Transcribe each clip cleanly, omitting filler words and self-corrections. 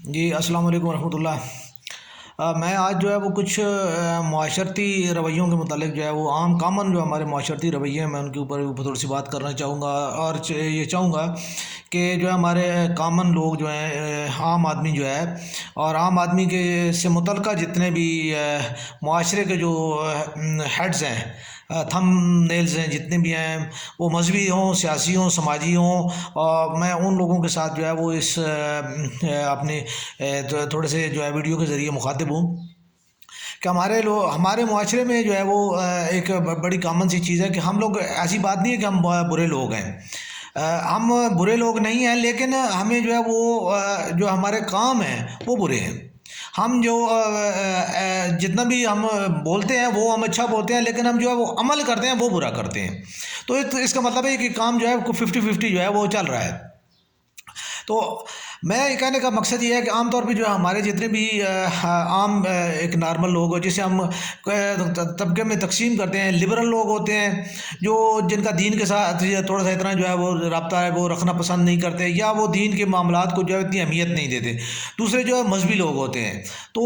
جی السلام علیکم ورحمۃ اللہ۔ میں آج جو ہے وہ کچھ معاشرتی رویوں کے متعلق جو ہے وہ عام کامن جو ہمارے معاشرتی رویے ہیں، میں ان کے اوپر تھوڑی سی بات کرنا چاہوں گا، اور یہ چاہوں گا کہ جو ہے ہمارے کامن لوگ جو ہیں، عام آدمی جو ہے، اور عام آدمی کے سے متعلقہ جتنے بھی معاشرے کے جو ہیڈز ہیں، تھم نیلز ہیں، جتنے بھی ہیں، وہ مذہبی ہوں، سیاسی ہوں، سماجی ہوں، اور میں ان لوگوں کے ساتھ جو ہے وہ اس اپنے تھوڑے سے جو ہے ویڈیو کے ذریعے مخاطب ہوں کہ ہمارے معاشرے میں جو ہے وہ ایک بڑی کامن سی چیز ہے کہ ہم لوگ، ایسی بات نہیں ہے کہ ہم برے لوگ ہیں، ہم برے لوگ نہیں ہیں، لیکن ہمیں جو ہے وہ جو ہمارے کام ہیں وہ برے ہیں۔ ہم جو جتنا بھی ہم بولتے ہیں وہ ہم اچھا بولتے ہیں، لیکن ہم جو ہے وہ عمل کرتے ہیں وہ برا کرتے ہیں۔ تو اس کا مطلب ہے کہ کام جو ہے 50-50 جو ہے وہ چل رہا ہے۔ تو میں یہ کہنے کا مقصد یہ ہے کہ عام طور پہ جو ہمارے جتنے بھی عام ایک نارمل لوگ ہو، جسے ہم طبقے میں تقسیم کرتے ہیں، لبرل لوگ ہوتے ہیں جو جن کا دین کے ساتھ تھوڑا سا اتنا جو ہے وہ رابطہ ہے وہ رکھنا پسند نہیں کرتے، یا وہ دین کے معاملات کو جو ہے اتنی اہمیت نہیں دیتے۔ دوسرے جو ہے مذہبی لوگ ہوتے ہیں، تو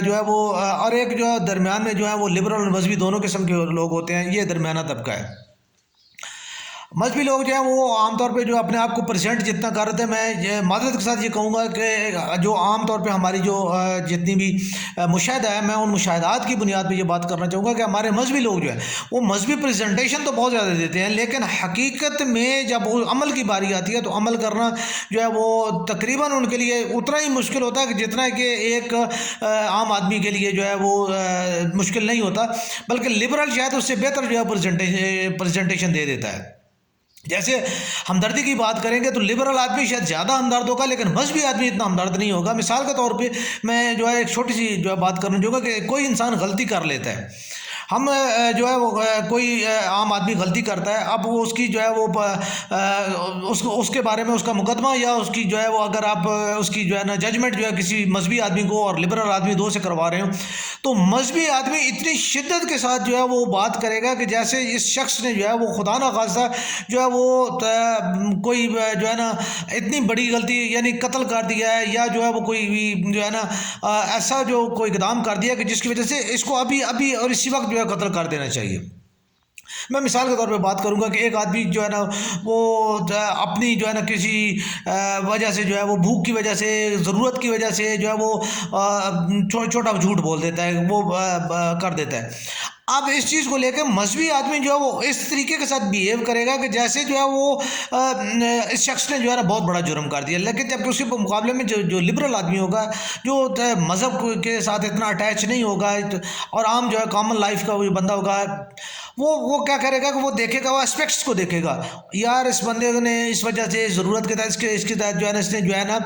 جو ہے وہ اور ایک جو ہے درمیان میں جو ہے وہ لبرل اور مذہبی دونوں قسم کے لوگ ہوتے ہیں، یہ درمیانہ طبقہ ہے۔ مذہبی لوگ جو ہیں وہ عام طور پہ جو اپنے آپ کو پریزنٹ جتنا کر رہے تھے، میں معذرت کے ساتھ یہ کہوں گا کہ جو عام طور پہ ہماری جو جتنی بھی مشاہدہ ہے، میں ان مشاہدات کی بنیاد پہ یہ بات کرنا چاہوں گا کہ ہمارے مذہبی لوگ جو ہیں وہ مذہبی پریزنٹیشن تو بہت زیادہ دیتے ہیں، لیکن حقیقت میں جب وہ عمل کی باری آتی ہے تو عمل کرنا جو ہے وہ تقریباً ان کے لیے اتنا ہی مشکل ہوتا ہے جتنا کہ ایک عام آدمی کے لیے جو ہے وہ مشکل نہیں ہوتا، بلکہ لبرل شاید اس سے بہتر جو ہے پریزنٹیشن دے دیتا ہے۔ جیسے ہمدردی کی بات کریں گے تو لبرل آدمی شاید زیادہ ہمدرد ہوگا، لیکن مذہبی آدمی اتنا ہمدرد نہیں ہوگا۔ مثال کے طور پہ میں جو ہے ایک چھوٹی سی جو ہے بات کرنا چاہوں گا کہ کوئی انسان غلطی کر لیتا ہے، ہم جو ہے وہ کوئی عام آدمی غلطی کرتا ہے، اب وہ اس کی جو ہے وہ اس کے بارے میں اس کا مقدمہ، یا اس کی جو ہے وہ اگر آپ اس کی جو ہے نا ججمنٹ جو ہے کسی مذہبی آدمی کو اور لبرل آدمی دو سے کروا رہے ہوں، تو مذہبی آدمی اتنی شدت کے ساتھ جو ہے وہ بات کرے گا کہ جیسے اس شخص نے جو ہے وہ خدا نہ خواستہ جو ہے وہ کوئی جو ہے نا اتنی بڑی غلطی، یعنی قتل کر دیا ہے، یا جو ہے وہ کوئی بھی جو ہے نا ایسا جو کوئی اقدام کر دیا کہ جس کی وجہ سے اس کو ابھی اور اسی وقت جو ہے قتل کر دینا چاہیے۔ میں مثال کے طور پہ بات کروں گا کہ ایک آدمی جو ہے نا وہ اپنی جو ہے نا کسی وجہ سے جو ہے وہ بھوک کی وجہ سے، ضرورت کی وجہ سے جو ہے وہ چھوٹا جھوٹ بول دیتا ہے، وہ کر دیتا ہے۔ اب اس چیز کو لے کے مذہبی آدمی جو ہے وہ اس طریقے کے ساتھ بیہیو کرے گا کہ جیسے جو ہے وہ اس شخص نے جو ہے نا بہت بڑا جرم کر دیا، لیکن جب اس کے مقابلے میں جو لبرل آدمی ہوگا، جو مذہب کے ساتھ اتنا اٹیچ نہیں ہوگا، اور عام جو ہے کامن لائف کا وہ بندہ ہوگا، وہ کیا کرے گا کہ وہ دیکھے گا، وہ اسپیکٹس کو دیکھے گا، یار اس بندے نے اس وجہ سے ضرورت کے تحت اس کے تحت جو ہے نا اس نے جو ہے نا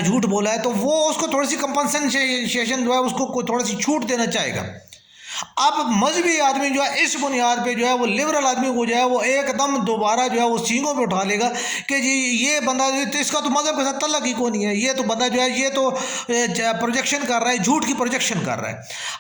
جھوٹ بولا ہے، تو وہ اس کو تھوڑی سی کمپنسیشن جو ہے اس کو تھوڑی سی چھوٹ دینا چاہے گا۔ اب مذہبی آدمی جو ہے اس بنیاد پہ جو ہے وہ لبرل آدمی کو جو ہے وہ ایک دم دوبارہ جو ہے وہ سینگوں پہ اٹھا لے گا کہ جی یہ بندہ اس کا تو مذہب کے ساتھ تعلق ہی کون نہیں ہے، یہ تو بندہ جو ہے یہ تو پروجیکشن کر رہا ہے، جھوٹ کی پروجیکشن کر رہا ہے۔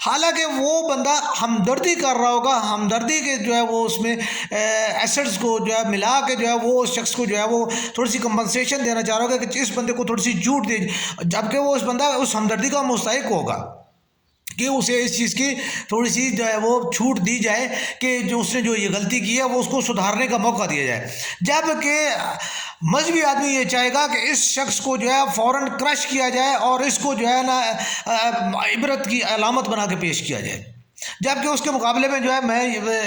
حالانکہ وہ بندہ ہمدردی کر رہا ہوگا، ہمدردی کے جو ہے وہ اس میں ایسڈز کو جو ہے ملا کے جو ہے وہ اس شخص کو جو ہے وہ تھوڑی سی کمپنسیشن دینا چاہ رہا ہوگا کہ اس بندے کو تھوڑی سی جھوٹ دے، جبکہ وہ اس بندہ اس ہمدردی کا مستحق ہوگا کہ اسے اس چیز کی تھوڑی سی جو ہے وہ چھوٹ دی جائے کہ جو اس نے جو یہ غلطی کی ہے وہ اس کو سدھارنے کا موقع دیا جائے، جبکہ مذہبی آدمی یہ چاہے گا کہ اس شخص کو جو ہے فوراً کرش کیا جائے اور اس کو جو ہے نا عبرت کی علامت بنا کے پیش کیا جائے۔ جبکہ اس کے مقابلے میں جو ہے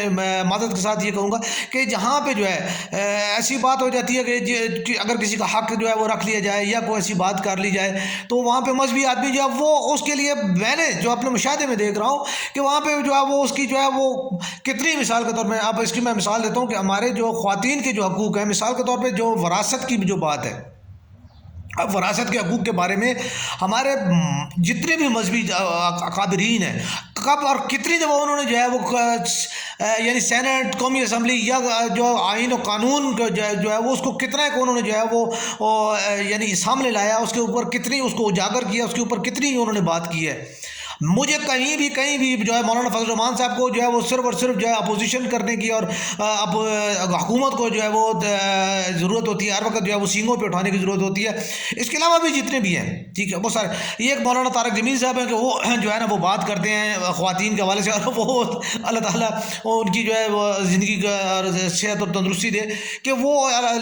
میں معذرت کے ساتھ یہ کہوں گا کہ جہاں پہ جو ہے ایسی بات ہو جاتی ہے کہ اگر کسی کا حق جو ہے وہ رکھ لیا جائے یا کوئی ایسی بات کر لی جائے، تو وہاں پہ مذہبی آدمی جو ہے وہ اس کے لیے، میں نے جو اپنے مشاہدے میں دیکھ رہا ہوں کہ وہاں پہ جو ہے وہ اس کی جو ہے وہ کتنی، مثال کے طور پہ اب اس کی میں مثال دیتا ہوں کہ ہمارے جو خواتین کے جو حقوق ہیں، مثال کے طور پہ جو وراثت کی جو بات ہے، اب وراثت کے حقوق کے بارے میں ہمارے جتنے بھی مذہبی اکابرین ہیں، کب اور کتنی دفعہ انہوں نے جو ہے وہ یعنی سینٹ، قومی اسمبلی یا جو آئین و قانون جو ہے وہ اس کو کتنا کہ انہوں نے جو ہے وہ یعنی سامنے لایا، اس کے اوپر کتنی اس کو اجاگر کیا، اس کے اوپر کتنی انہوں نے بات کی ہے۔ مجھے کہیں بھی جو ہے مولانا فضل الرحمان صاحب کو جو ہے وہ صرف اور صرف جو ہے اپوزیشن کرنے کی اور اب حکومت کو جو ہے وہ ضرورت ہوتی ہے، ہر وقت جو ہے وہ سینگوں پہ اٹھانے کی ضرورت ہوتی ہے۔ اس کے علاوہ بھی جتنے بھی ہیں، ٹھیک ہے، وہ سارے. یہ ایک مولانا طارق جمیل صاحب ہیں کہ وہ جو ہے نا وہ بات کرتے ہیں خواتین کے حوالے سے، اور وہ اللہ تعالیٰ وہ ان کی جو ہے وہ زندگی کا اور صحت اور تندرستی دے کہ وہ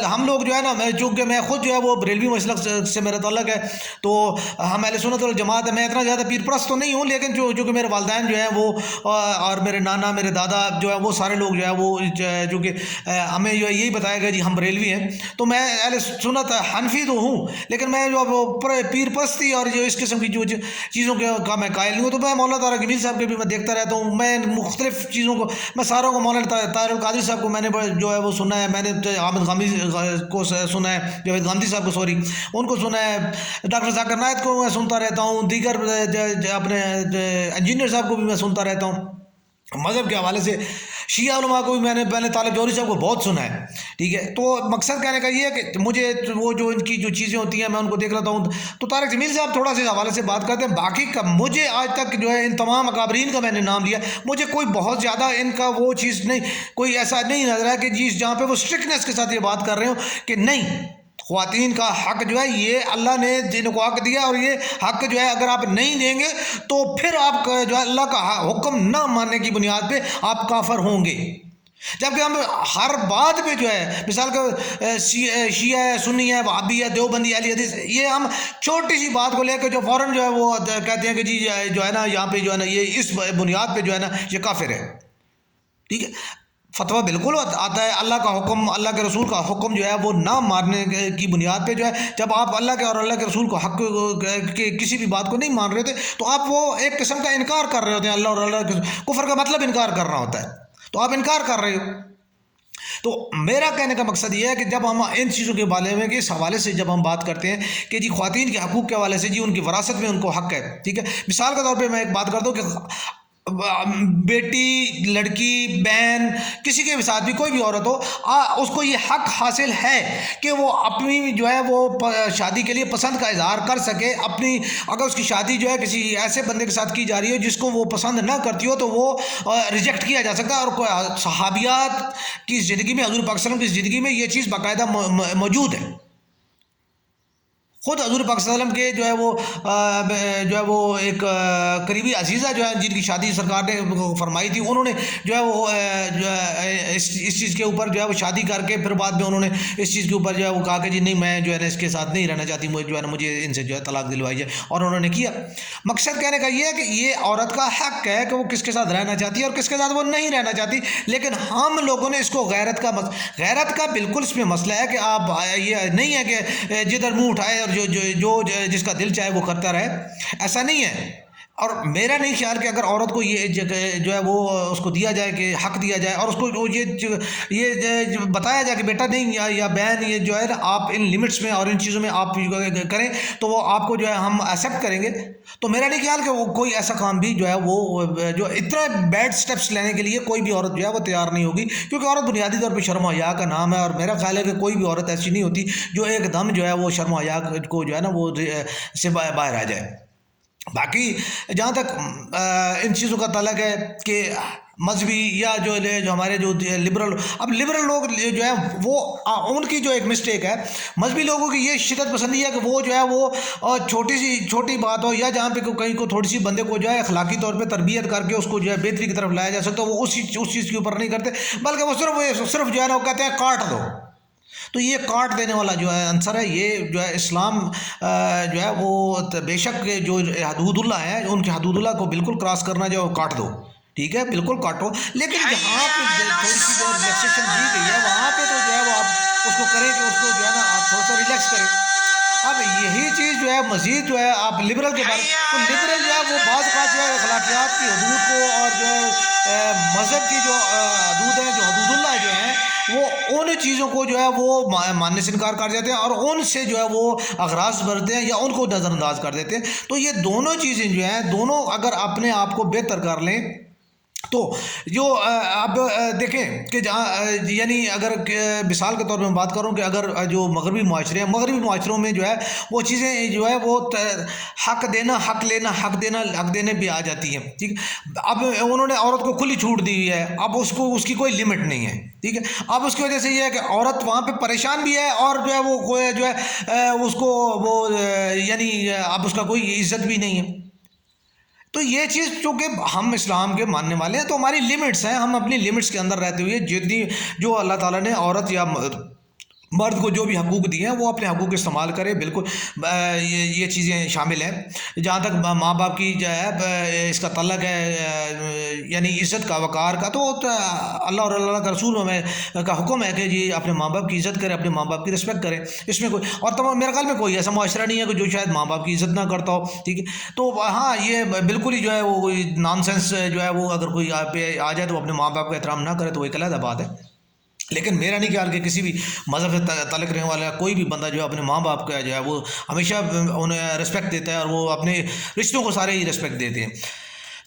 ہم لوگ جو ہے نا، چونکہ میں خود جو ہے وہ بریلوی مسلک سے میرا تعلق ہے، تو ہم اہل سنت والجماعت ہے. میں اتنا زیادہ پیر پرست تو نہیں ہوں، لیکن جو کہ میرے والدین جو ہیں وہ اور میرے نانا میرے دادا جو ہے وہ سارے لوگ جو ہے وہ جو کہ ہمیں جو ہے یہی بتایا گیا جی ہم بریلوی ہیں. تو میں اہل سنت حنفی تو ہوں، لیکن میں جو پیر پرستی اور جو اس قسم کی جو چیزوں کا میں قائل نہیں ہوں. تو میں مولانا طارق جمیل صاحب کے بھی میں دیکھتا رہتا ہوں. میں مختلف چیزوں کو، میں ساروں کو، مولانا طاہر القادری صاحب کو میں نے جو ہے وہ سنا ہے، میں نے حامد غامی کو سنا ہے، جاوید گاندھی صاحب کو سوری ان کو سنا ہے، ڈاکٹر ذاکر نائک کو میں سنتا رہتا ہوں، دیگر اپنے انجینئر صاحب کو بھی میں سنتا رہتا ہوں. مذہب کے حوالے سے شیعہ علماء کو بھی میں نے طالب جوہری صاحب کو بہت سنا ہے. ٹھیک ہے، تو مقصد کہنے کا یہ ہے کہ مجھے وہ جو ان کی جو چیزیں ہوتی ہیں میں ان کو دیکھ لیتا ہوں. تو طارق جمیل صاحب تھوڑا سا اس حوالے سے بات کرتے ہیں. باقی کا مجھے آج تک جو ہے ان تمام اکابرین کا میں نے نام لیا، مجھے کوئی بہت زیادہ ان کا وہ چیز نہیں، کوئی ایسا نہیں نظر ہے کہ جہاں پہ وہ اسٹرکٹنیس کے ساتھ یہ بات کر رہے ہوں کہ نہیں، خواتین کا حق جو ہے یہ اللہ نے جن کو حق دیا، اور یہ حق جو ہے اگر آپ نہیں دیں گے تو پھر آپ جو ہے اللہ کا حکم نہ ماننے کی بنیاد پہ آپ کافر ہوں گے. جبکہ ہم ہر بات پہ جو ہے مثال کا شیعہ ہے، سنی ہے، وہابی ہے، دیوبندی، اہل حدیث، یہ ہم چھوٹی سی بات کو لے کے جو فوراً جو ہے وہ کہتے ہیں کہ جی جو ہے نا یہاں پہ جو ہے نا یہ اس بنیاد پہ جو ہے نا یہ کافر ہے. ٹھیک ہے، فتویٰ بالکل آتا ہے اللہ کا حکم، اللہ کے رسول کا حکم جو ہے وہ نہ ماننے کی بنیاد پہ جو ہے، جب آپ اللہ کے اور اللہ کے رسول کو حق کے کسی بھی بات کو نہیں مان رہے تھے تو آپ وہ ایک قسم کا انکار کر رہے ہوتے ہیں. اللہ اور اللہ کے کفر کا مطلب انکار کرنا ہوتا ہے، تو آپ انکار کر رہے ہو. تو میرا کہنے کا مقصد یہ ہے کہ جب ہم ان چیزوں کے بارے میں کہ اس حوالے سے جب ہم بات کرتے ہیں کہ جی خواتین کے حقوق کے حوالے سے، جی ان کی وراثت میں ان کو حق ہے. ٹھیک ہے، مثال کے طور پہ میں ایک بات کرتا ہوں کہ بیٹی، لڑکی، بہن، کسی کے ساتھ بھی کوئی بھی عورت ہو، اس کو یہ حق حاصل ہے کہ وہ اپنی جو ہے وہ شادی کے لیے پسند کا اظہار کر سکے. اپنی اگر اس کی شادی جو ہے کسی ایسے بندے کے ساتھ کی جا رہی ہو جس کو وہ پسند نہ کرتی ہو تو وہ ریجیکٹ کیا جا سکتا ہے. اور صحابیات کی زندگی میں، حضور پاک صلی اللہ علیہ وسلم کی زندگی میں یہ چیز باقاعدہ موجود ہے. خود حضور پاک صلی اللہ علیہ وسلم کے جو ہے وہ ایک قریبی عزیزہ جو ہے جن کی شادی سرکار نے فرمائی تھی، انہوں نے جو ہے وہ اس چیز کے اوپر جو ہے وہ شادی کر کے پھر بعد میں انہوں نے اس چیز کے اوپر جو ہے وہ کہا کہ جی نہیں، میں جو ہے نا اس کے ساتھ نہیں رہنا چاہتی، مجھے جو ہے نا مجھے ان سے جو ہے طلاق دلوائی ہے، اور انہوں نے کیا. مقصد کہنے کا یہ ہے کہ یہ عورت کا حق ہے کہ وہ کس کے ساتھ رہنا چاہتی ہے اور کس کے ساتھ وہ نہیں رہنا چاہتی. لیکن ہم لوگوں نے اس کو غیرت کا بالکل اس میں مسئلہ ہے کہ آپ یہ نہیں ہے کہ جدھر منہ اٹھائے اور جو جس کا دل چاہے وہ کرتا رہے، ایسا نہیں ہے. اور میرا نہیں خیال کہ اگر عورت کو یہ جو ہے وہ اس کو دیا جائے کہ حق دیا جائے اور اس کو یہ بتایا جائے کہ بیٹا نہیں یا بہن یہ جو ہے نا آپ ان لمٹس میں اور ان چیزوں میں آپ کریں تو وہ آپ کو جو ہے ہم ایکسیپٹ کریں گے. تو میرا نہیں خیال کہ وہ کوئی ایسا کام بھی جو ہے وہ جو اتنا بیڈ سٹیپس لینے کے لیے کوئی بھی عورت جو ہے وہ تیار نہیں ہوگی، کیونکہ عورت بنیادی طور پہ شرم و حیا کا نام ہے. اور میرا خیال ہے کہ کوئی بھی عورت ایسی نہیں ہوتی جو ایک دم جو ہے وہ شرم و حیا کو جو ہے نا وہ سے باہر آ جائے. باقی جہاں تک ان چیزوں کا تعلق ہے کہ مذہبی یا جو ہمارے جو لبرل لوگ جو ہیں وہ ان کی جو ایک مسٹیک ہے، مذہبی لوگوں کی یہ شدت پسندی ہے کہ وہ جو ہے وہ چھوٹی بات ہو یا جہاں پہ کہیں کو تھوڑی سی بندے کو جو ہے اخلاقی طور پہ تربیت کر کے اس کو جو ہے بہتری کی طرف لایا جا سکتا ہے، وہ اس چیز کے اوپر نہیں کرتے، بلکہ وہ صرف جو ہے نا وہ کہتے ہیں کاٹ دو. تو یہ کاٹ دینے والا جو ہے عنصر ہے، یہ جو ہے اسلام جو ہے وہ بے شک جو حدود اللہ ہے ان کے حدود اللہ کو بالکل کراس کرنا جو ہے وہ کاٹ دو. ٹھیک ہے، بالکل کاٹو، لیکن جہاں پہ تھوڑی سی جو ریلیکسیشن دی گئی ہے وہاں پہ تو جو ہے وہ آپ اس کو کریں کہ اس کو جو ہے نا آپ تھوڑا سا ریلیکس کریں. اب یہی چیز جو ہے مزید جو ہے آپ لبرل کے بارے تو لبرل جو ہے وہ بعض اوقات جو ہے اخلاقیات کی حدود کو اور جو ہے مذہب کی جو حدود ہیں، جو حدود اللہ جو ہیں، وہ ان چیزوں کو جو ہے وہ ماننے سے انکار کر جاتے ہیں اور ان سے جو ہے وہ اغراض بھرتے ہیں یا ان کو نظر انداز کر دیتے ہیں. تو یہ دونوں چیزیں جو ہیں، دونوں اگر اپنے آپ کو بہتر کر لیں تو جو اب دیکھیں کہ جہاں یعنی اگر مثال کے طور پہ میں بات کروں کہ اگر جو مغربی معاشرے ہیں، مغربی معاشروں میں جو ہے وہ چیزیں جو ہے وہ حق دینا، حق لینا، حق دینا، حق دینے بھی آ جاتی ہیں، ٹھیک ہے۔ اب انہوں نے عورت کو کھلی چھوٹ دی ہوئی ہے، اب اس کی کوئی لمٹ نہیں ہے، ٹھیک ہے۔ اب اس کی وجہ سے یہ ہے کہ عورت وہاں پہ پریشان بھی ہے، اور جو ہے وہ جو ہے اس کو وہ یعنی اب اس کا کوئی عزت بھی نہیں ہے۔ تو یہ چیز چونکہ ہم اسلام کے ماننے والے ہیں تو ہماری لمٹس ہیں، ہم اپنی لمٹس کے اندر رہتے ہوئے جتنی جو اللہ تعالیٰ نے عورت یا مرد کو جو بھی حقوق دیے ہیں وہ اپنے حقوق استعمال کرے، بالکل یہ چیزیں شامل ہیں۔ جہاں تک ماں باپ کی جو ہے اس کا تعلق ہے یعنی عزت کا، وقار کا، تو اللہ اور اللہ کا رسول ہمیں کا حکم ہے کہ جی اپنے ماں باپ کی عزت کرے، اپنے ماں باپ کی رسپیکٹ کرے، اس میں کوئی اور تمام میرے خیال میں کوئی ایسا معاشرہ نہیں ہے کہ جو شاید ماں باپ کی عزت نہ کرتا ہو، ٹھیک ہے۔ تو ہاں یہ بالکل ہی جو ہے وہ نان سینس جو ہے وہ اگر کوئی پہ آ جائے تو اپنے ماں باپ کا احترام نہ کرے تو وہ ایک علیحدہ بات ہے۔ لیکن میرا نہیں خیال کہ کسی بھی مذہب سے تعلق رہنے والا کوئی بھی بندہ جو ہے اپنے ماں باپ کا جو ہے وہ ہمیشہ انہیں رسپیکٹ دیتا ہے، اور وہ اپنے رشتوں کو سارے ہی رسپیکٹ دیتے ہیں۔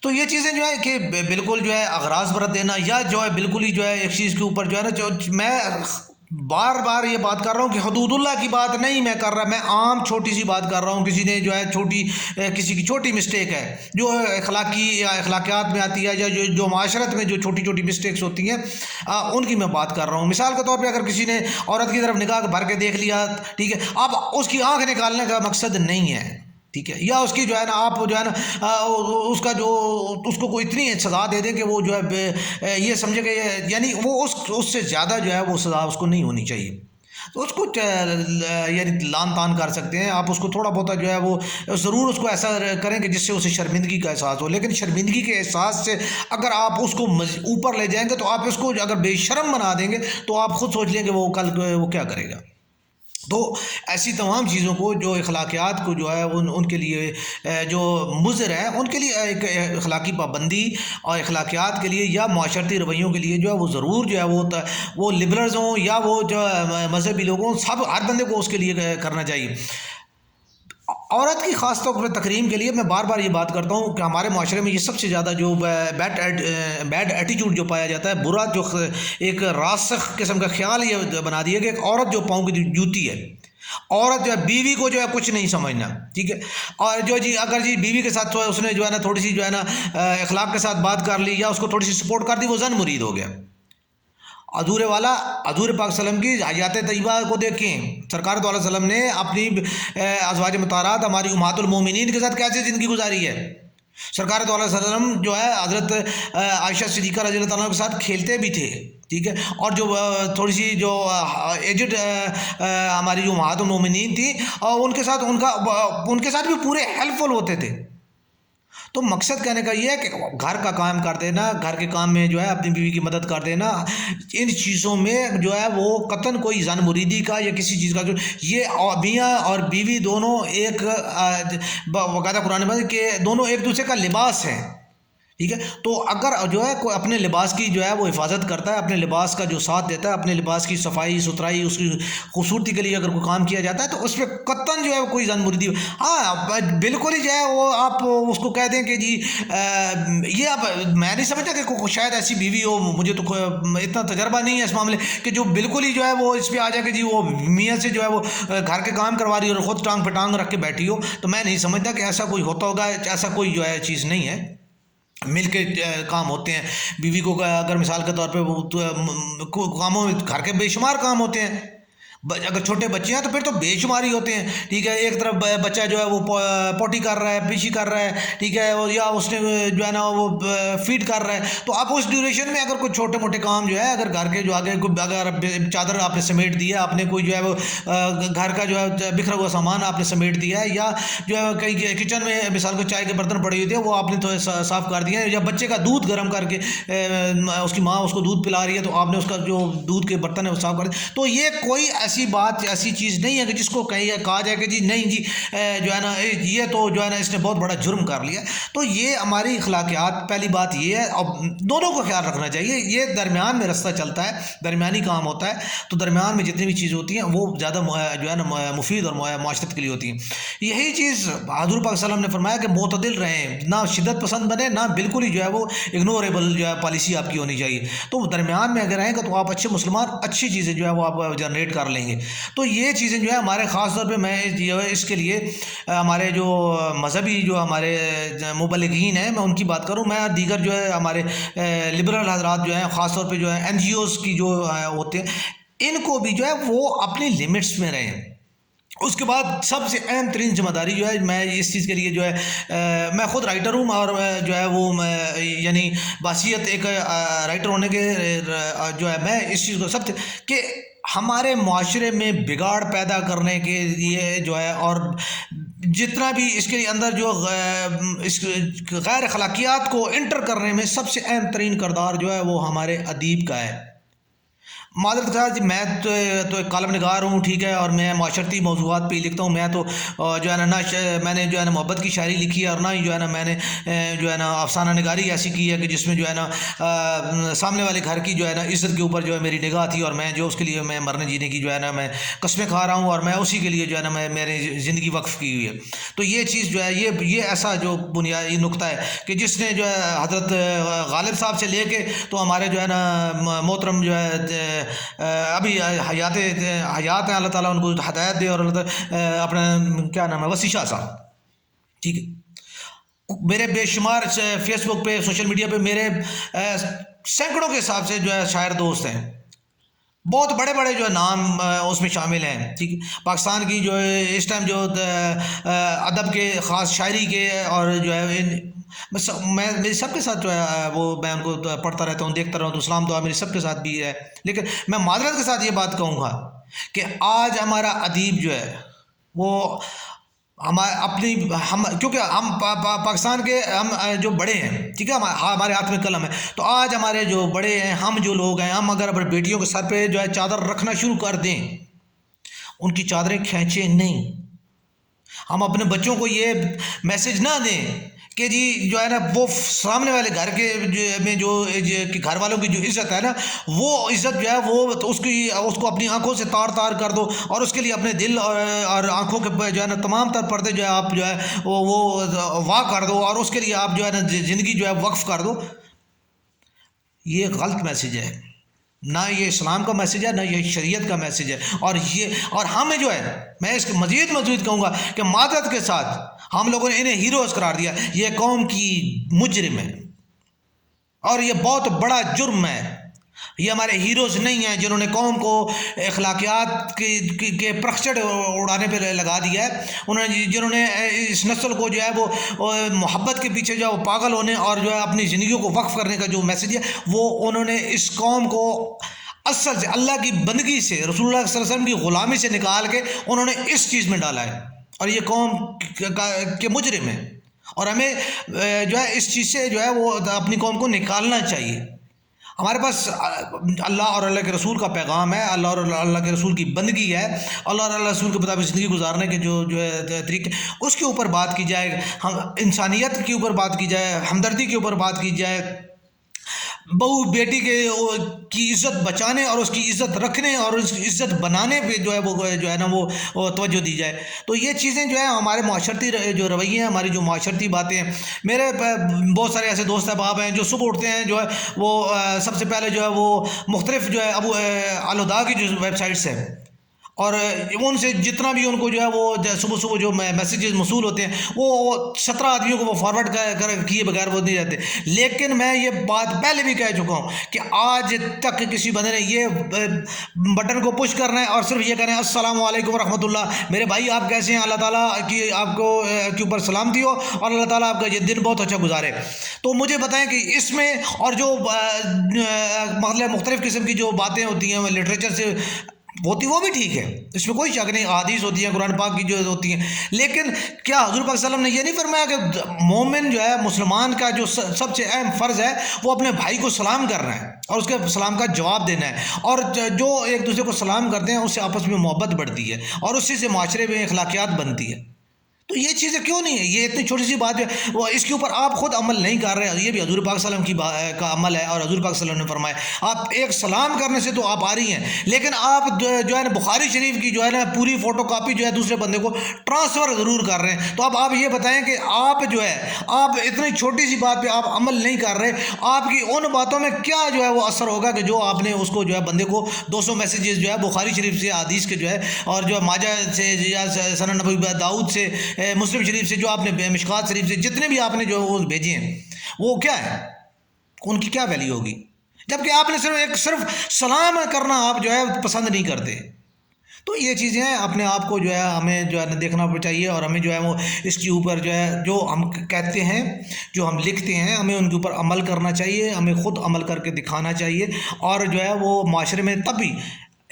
تو یہ چیزیں جو ہے کہ بالکل جو ہے اغراض برت دینا، یا جو ہے بالکل ہی جو ہے ایک چیز کے اوپر جو ہے نا، جو میں بار بار یہ بات کر رہا ہوں کہ حدود اللہ کی بات نہیں میں کر رہا، میں عام چھوٹی سی بات کر رہا ہوں۔ کسی نے جو ہے کسی کی چھوٹی مسٹیک ہے جو اخلاقی یا اخلاقیات میں آتی ہے، یا جو معاشرت میں جو چھوٹی چھوٹی مسٹیکس ہوتی ہیں ان کی میں بات کر رہا ہوں۔ مثال کے طور پہ اگر کسی نے عورت کی طرف نگاہ بھر کے دیکھ لیا، ٹھیک ہے، اب اس کی آنکھ نکالنے کا مقصد نہیں ہے، ٹھیک ہے، یا اس کی جو ہے نا آپ جو ہے نا اس کا جو اس کو کوئی اتنی سزا دے دیں کہ وہ جو ہے یہ سمجھے کہ یعنی وہ اس سے زیادہ جو ہے وہ سزا اس کو نہیں ہونی چاہیے، تو اس کو یعنی لان تان کر سکتے ہیں آپ، اس کو تھوڑا بہت جو ہے وہ ضرور اس کو ایسا کریں کہ جس سے اسے شرمندگی کا احساس ہو، لیکن شرمندگی کے احساس سے اگر آپ اس کو اوپر لے جائیں گے تو آپ اس کو اگر بے شرم بنا دیں گے تو آپ خود سوچ لیں کہ وہ کل وہ کیا کرے گا۔ تو ایسی تمام چیزوں کو جو اخلاقیات کو جو ہے ان کے لیے جو مضر ہیں ان کے لیے ایک اخلاقی پابندی اور اخلاقیات کے لیے یا معاشرتی رویوں کے لیے جو ہے وہ ضرور جو ہے وہ لبرلز ہوں یا وہ جو مذہبی لوگ ہوں، سب ہر بندے کو اس کے لیے کرنا چاہیے۔ عورت کی خاص طور پر تکریم کے لیے میں بار بار یہ بات کرتا ہوں کہ ہمارے معاشرے میں یہ سب سے زیادہ جو بیڈ ایٹیٹیوڈ جو پایا جاتا ہے، برا جو ایک راسخ قسم کا خیال یہ بنا دیا کہ ایک عورت جو پاؤں کی جوتی ہے، عورت جو ہے بیوی کو جو ہے کچھ نہیں سمجھنا، ٹھیک ہے، اور جو جی اگر جی بیوی کے ساتھ اس نے جو ہے نا تھوڑی سی جو ہے نا اخلاق کے ساتھ بات کر لی یا اس کو تھوڑی سی سپورٹ کر دی، وہ زن مرید ہو گیا۔ حضور والا حضور پاک صلی اللہ علیہ وسلم کی حیات طیبہ کو دیکھیں، سرکار تو علیہ وسلم نے اپنی ازواج مطہرات ہماری امہات المومنین کے ساتھ کیسے زندگی گزاری ہے۔ سرکار تو علیہ وسلم جو ہے حضرت عائشہ صدیقہ رضی اللہ عنہا کے ساتھ کھیلتے بھی تھے، ٹھیک ہے، اور جو تھوڑی سی جو ایجڈ ہماری جو امہات المومنین تھی ان کے ساتھ بھی پورے ہیلپ فل ہوتے تھے۔ تو مقصد کہنے کا یہ ہے کہ گھر کا کام کر دینا، گھر کے کام میں جو ہے اپنی بیوی کی مدد کر دینا، ان چیزوں میں جو ہے وہ قطعاً کوئی زن مریدی کا یا کسی چیز کا یہ میاں اور بیوی دونوں ایک باقاعدہ قرآن میں کہ دونوں ایک دوسرے کا لباس ہیں، ٹھیک ہے۔ تو اگر جو ہے کوئی اپنے لباس کی جو ہے وہ حفاظت کرتا ہے، اپنے لباس کا جو ساتھ دیتا ہے، اپنے لباس کی صفائی ستھرائی اس کی خوبصورتی کے لیے اگر کوئی کام کیا جاتا ہے تو اس پہ قطعاً جو ہے کوئی زن مریدی، ہاں بالکل ہی جو ہے وہ آپ اس کو کہہ دیں کہ جی یہ اب میں نہیں سمجھتا کہ شاید ایسی بیوی ہو، مجھے تو اتنا تجربہ نہیں ہے اس معاملے کہ جو بالکل ہی جو ہے وہ اس پہ آ جائے کہ جی وہ میاں سے جو ہے وہ گھر کے کام کروا رہی ہے اور خود ٹانگ پہ ٹانگ رکھ کے بیٹھی ہو، تو میں نہیں سمجھتا کہ ایسا کوئی ہوتا ہوگا، ایسا کوئی جو ہے چیز نہیں ہے، مل کے کام ہوتے ہیں۔ بیوی کو اگر مثال کے طور پہ وہ کاموں میں گھر کے بے شمار کام ہوتے ہیں، اگر چھوٹے بچے ہیں تو پھر تو بے شمار ہی ہوتے ہیں، ٹھیک ہے، ایک طرف بچہ جو ہے وہ پوٹی کر رہا ہے، پیشی کر رہا ہے، ٹھیک ہے، یا اس نے جو ہے نا وہ فیڈ کر رہا ہے، تو آپ اس ڈیوریشن میں اگر کوئی چھوٹے موٹے کام جو ہے اگر گھر کے جو آگے اگر چادر آپ نے سمیٹ دی ہے، آپ نے کوئی جو ہے وہ گھر کا جو ہے بکھرا ہوا سامان آپ نے سمیٹ دیا ہے، یا جو ہے کہیں کچن میں مثال کو چائے کے برتن پڑے ہوئے تھے وہ آپ نے تو صاف کر دیا ہے، یا بچے کا دودھ گرم کر کے اس کی ماں اس کو دودھ پلا رہی ہے تو آپ نے اس کا جو دودھ کے برتن ہے وہ صاف کر دیا، تو یہ کوئی ایسی بات ایسی چیز نہیں ہے کہ جس کو کہا جائے کہ جی نہیں جی جو ہے نا یہ تو جو ہے نا اس نے بہت بڑا جرم کر لیا. تو یہ ہماری اخلاقیات پہلی بات یہ ہے. اب دونوں کو خیال رکھنا چاہیے. یہ درمیان میں رستہ چلتا ہے, درمیانی کام ہوتا ہے. تو درمیان میں جتنی بھی چیزیں ہوتی ہیں وہ زیادہ جو ہے نا مفید اور معاشرت کے لیے ہوتی ہیں. یہی چیز حضور پاک صلی اللہ علیہ وسلم نے فرمایا کہ معتدل رہیں, نہ شدت پسند بنے نہ بالکل ہی جو ہے وہ اگنوریبل جو ہے پالیسی آپ کی ہونی چاہیے. تو درمیان میں اگر رہیں گے تو آپ اچھے مسلمان اچھی چیزیں جو ہے وہ آپ جنریٹ کر لیں گے. تو یہ چیزیں جو ہے ہمارے خاص طور پہ میں اس کے لیے ہمارے جو مذہبی جو ہمارے مبلغین ہیں میں ان کی بات کروں, میں دیگر جو ہے ہمارے لبرل حضرات جو ہیں خاص طور پہ جو ہے NGOs کی جو ہوتے ہیں ان کو بھی جو ہے وہ اپنی لمٹس میں رہیں. اس کے بعد سب سے اہم ترین ذمہ داری جو ہے میں اس چیز کے لیے جو ہے میں خود رائٹر ہوں اور جو ہے وہ یعنی بحیثیت ایک رائٹر ہونے کے جو ہے میں اس چیز کو سب سے کہ ہمارے معاشرے میں بگاڑ پیدا کرنے کے لیے جو ہے اور جتنا بھی اس کے اندر جو اس غیر اخلاقیات کو انٹر کرنے میں سب سے اہم ترین کردار جو ہے وہ ہمارے ادیب کا ہے. معذرت خواہ جی, میں تو ایک کالم نگار ہوں, ٹھیک ہے, اور میں معاشرتی موضوعات پہ ہی لکھتا ہوں. میں تو جو ہے نا میں نے جو ہے نا محبت کی شاعری لکھی ہے اور نہ ہی جو ہے نا میں نے جو ہے نا افسانہ نگاری ایسی کی ہے کہ جس میں جو ہے نا سامنے والے گھر کی جو ہے نا عزت کے اوپر جو ہے میری نگاہ تھی اور میں جو اس کے لیے میں مرنے جینے کی جو ہے نا میں قسمیں کھا رہا ہوں اور میں اسی کے لیے جو ہے نا میں میری زندگی وقف کی ہوئی ہے. تو یہ چیز جو ہے یہ ایسا جو بنیادی نقطہ ہے کہ جس نے جو ہے حضرت غالب صاحب سے لے کے تو ہمارے جو ہے نا محترم جو ہے ابھی حیات ہیں, اللہ تعالیٰ ان کو ہدایت دے, اور اپنا کیا نام ہے وسیع شاہ صاحب, ٹھیک ہے. میرے بے شمار فیس بک پہ سوشل میڈیا پہ میرے سینکڑوں کے حساب سے جو ہے شاعر دوست ہیں, بہت بڑے بڑے جو ہے نام اس میں شامل ہیں, ٹھیک ہے. پاکستان کی جو ہے اس ٹائم جو ادب کے خاص شاعری کے اور جو ہے میں میری سب کے ساتھ جو ہے وہ میں ان کو پڑھتا رہتا ہوں, دیکھتا رہتا ہوں. اسلام دعا میری سب کے ساتھ بھی ہے, لیکن میں معذرت کے ساتھ یہ بات کہوں گا کہ آج ہمارا ادیب جو ہے وہ اپنی کیونکہ ہم پاکستان کے ہم جو بڑے ہیں, ٹھیک ہے, ہمارے ہاتھ میں قلم ہے, تو آج ہمارے جو بڑے ہیں ہم جو لوگ ہیں ہم اگر اپنے بیٹیوں کے سر پہ جو ہے چادر رکھنا شروع کر دیں, ان کی چادریں کھینچیں نہیں, ہم اپنے بچوں کو یہ میسج نہ دیں کہ جی جو ہے نا وہ سامنے والے گھر کے میں جو گھر والوں کی جو عزت ہے نا وہ عزت جو ہے وہ اس کو اپنی آنکھوں سے تار تار کر دو اور اس کے لیے اپنے دل اور آنکھوں کے جو ہے نا تمام تر پردے جو ہے آپ جو ہے وہ واہ کر دو اور اس کے لیے آپ جو ہے نا زندگی جو ہے وقف کر دو. یہ غلط میسیج ہے, نہ یہ اسلام کا میسیج ہے نہ یہ شریعت کا میسیج ہے. اور ہمیں جو ہے میں اس کے مزید کہوں گا کہ معذرت کے ساتھ ہم لوگوں نے انہیں ہیروز قرار دیا. یہ قوم کی مجرم ہے اور یہ بہت بڑا جرم ہے. یہ ہمارے ہیروز نہیں ہیں جنہوں نے قوم کو اخلاقیات کے پرخچڑ اڑانے پہ لگا دیا ہے. جنہوں نے اس نسل کو جو ہے وہ محبت کے پیچھے جو ہے وہ پاگل ہونے اور جو ہے اپنی زندگیوں کو وقف کرنے کا جو میسیج ہے وہ انہوں نے اس قوم کو اصل سے اللہ کی بندگی سے رسول اللہ صلی اللہ علیہ وسلم کی غلامی سے نکال کے انہوں نے اس چیز میں ڈالا ہے اور یہ قوم کے مجرم ہیں. اور ہمیں جو ہے اس چیز سے جو ہے وہ اپنی قوم کو نکالنا چاہیے. ہمارے پاس اللہ اور اللہ کے رسول کا پیغام ہے, اللہ اور اللہ کے رسول کی بندگی ہے, اللہ اور اللہ کے رسول کے مطابق زندگی گزارنے کے جو ہے طریقے اس کے اوپر بات کی جائے, ہم انسانیت کے اوپر بات کی جائے, ہمدردی کے اوپر بات کی جائے, بہو بیٹی کی عزت بچانے اور اس کی عزت رکھنے اور اس کی عزت بنانے پہ جو ہے وہ جو ہے نا وہ توجہ دی جائے. تو یہ چیزیں جو ہے ہمارے معاشرتی جو رویے ہیں, ہماری جو معاشرتی باتیں ہیں. میرے بہت سارے ایسے دوست احباب ہیں جو صبح اٹھتے ہیں جو ہے وہ سب سے پہلے جو ہے وہ مختلف جو ہے ابو الہدا کی جو ویب سائٹس ہیں اور ان سے جتنا بھی ان کو جو ہے وہ صبح جو میسیجز موصول ہوتے ہیں وہ 17 آدمیوں کو وہ فارورڈ کیے بغیر وہ نہیں رہتے. لیکن میں یہ بات پہلے بھی کہہ چکا ہوں کہ آج تک کسی بندے نے یہ بٹن کو پش کرنا ہے اور صرف یہ کہنا ہے السلام علیکم ورحمۃ اللہ, میرے بھائی آپ کیسے ہیں, اللہ تعالیٰ کی آپ کو کے اوپر سلامتی ہو اور اللہ تعالیٰ آپ کا یہ دن بہت اچھا گزارے. تو مجھے بتائیں کہ اس میں اور جو مطلب مختلف قسم کی جو باتیں ہوتی ہیں لٹریچر سے ہوتی وہ بھی ٹھیک ہے، اس میں کوئی شک نہیں، احادیث ہوتی ہیں قرآن پاک کی جو ہوتی ہیں، لیکن کیا حضور پاک صلی اللہ علیہ وسلم نے یہ نہیں فرمایا کہ مومن جو ہے مسلمان کا جو سب سے اہم فرض ہے وہ اپنے بھائی کو سلام کرنا ہے اور اس کے سلام کا جواب دینا ہے، اور جو ایک دوسرے کو سلام کرتے ہیں اس سے آپس میں محبت بڑھتی ہے اور اسی سے معاشرے میں اخلاقیات بنتی ہے. تو یہ چیزیں کیوں نہیں ہے؟ یہ اتنی چھوٹی سی بات ہے، وہ اس کے اوپر آپ خود عمل نہیں کر رہے. یہ بھی حضور پاک صلی اللہ علیہ وسلم کا عمل ہے، اور حضور پاک صلی اللہ علیہ وسلم نے فرمایا آپ ایک سلام کرنے سے تو آپ آ رہی ہیں، لیکن آپ جو ہے نا بخاری شریف کی جو ہے نا پوری فوٹو کاپی جو ہے دوسرے بندے کو ٹرانسفر ضرور کر رہے ہیں. تو اب آپ یہ بتائیں کہ آپ جو ہے آپ اتنی چھوٹی سی بات پہ آپ عمل نہیں کر رہے، آپ کی ان باتوں میں کیا جو ہے وہ اثر ہوگا کہ جو آپ نے اس کو جو ہے بندے کو 200 میسیجز جو ہے بخاری شریف سے حدیث کے جو ہے اور جو ہے ماجہ سے یا سنن نبوی داؤد سے مسلم شریف سے جو آپ نے مشکات شریف سے جتنے بھی آپ نے جو وہ بھیجے ہیں وہ کیا ہے، ان کی کیا ویلیو ہوگی، جبکہ آپ نے صرف سلام کرنا آپ جو ہے پسند نہیں کرتے. تو یہ چیزیں اپنے آپ کو جو ہے ہمیں جو ہے دیکھنا چاہیے، اور ہمیں جو ہے وہ اس کے اوپر جو ہے جو ہم کہتے ہیں جو ہم لکھتے ہیں ہمیں ان کے اوپر عمل کرنا چاہیے، ہمیں خود عمل کر کے دکھانا چاہیے. اور جو ہے وہ معاشرے میں تب بھی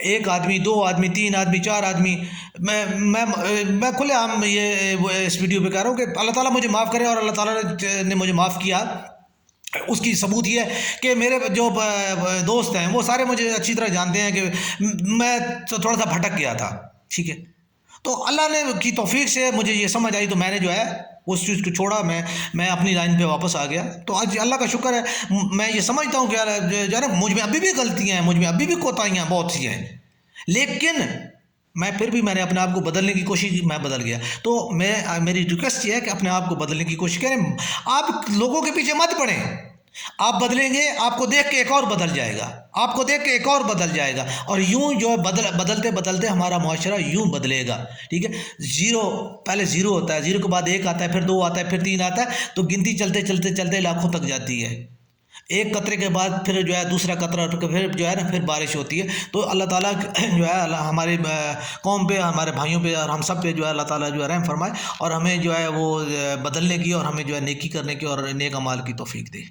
ایک آدمی، 2 آدمی، 3 آدمی، 4 آدمی، میں کھلے عام یہ اس ویڈیو پہ کہہ رہا ہوں کہ اللہ تعالیٰ مجھے معاف کرے، اور اللہ تعالیٰ نے مجھے معاف کیا. اس کی ثبوت یہ ہے کہ میرے جو دوست ہیں وہ سارے مجھے اچھی طرح جانتے ہیں کہ میں تھوڑا سا بھٹک گیا تھا، ٹھیک ہے، تو اللہ نے کی توفیق سے مجھے یہ سمجھ آئی تو میں نے جو ہے اس چیز کو چھوڑا، میں اپنی لائن پہ واپس آ گیا. تو آج اللہ کا شکر ہے، میں یہ سمجھتا ہوں کہ جو ہے نا مجھ میں ابھی بھی غلطیاں ہیں، مجھ میں ابھی بھی کوتاہیاں بہت سی ہیں، لیکن میں نے اپنے آپ کو بدلنے کی کوشش کی، میں بدل گیا. تو میری ریکویسٹ یہ ہے کہ اپنے آپ کو بدلنے کی کوشش کریں. آپ لوگوں کے پیچھے مت پڑیں، آپ بدلیں گے، آپ کو دیکھ کے ایک اور بدل جائے گا، آپ کو دیکھ کے ایک اور بدل جائے گا، اور یوں جو ہے بدلتے بدلتے ہمارا معاشرہ یوں بدلے گا. ٹھیک ہے، پہلے زیرو ہوتا ہے، زیرو کے بعد 1 آتا ہے، پھر 2 آتا ہے، پھر 3 آتا ہے، تو گنتی چلتے چلتے چلتے لاکھوں تک جاتی ہے. ایک قطرے کے بعد پھر جو ہے دوسرا قطرہ، پھر جو ہے نا پھر بارش ہوتی ہے. تو اللہ تعالیٰ جو ہے ہماری قوم پہ، ہمارے بھائیوں پہ اور ہم سب پہ جو ہے اللہ تعالیٰ جو ہے رحم فرمائے، اور ہمیں جو ہے وہ بدلنے کی اور ہمیں جو ہے نیکی کرنے کی اور نیک اعمال کی توفیق دے.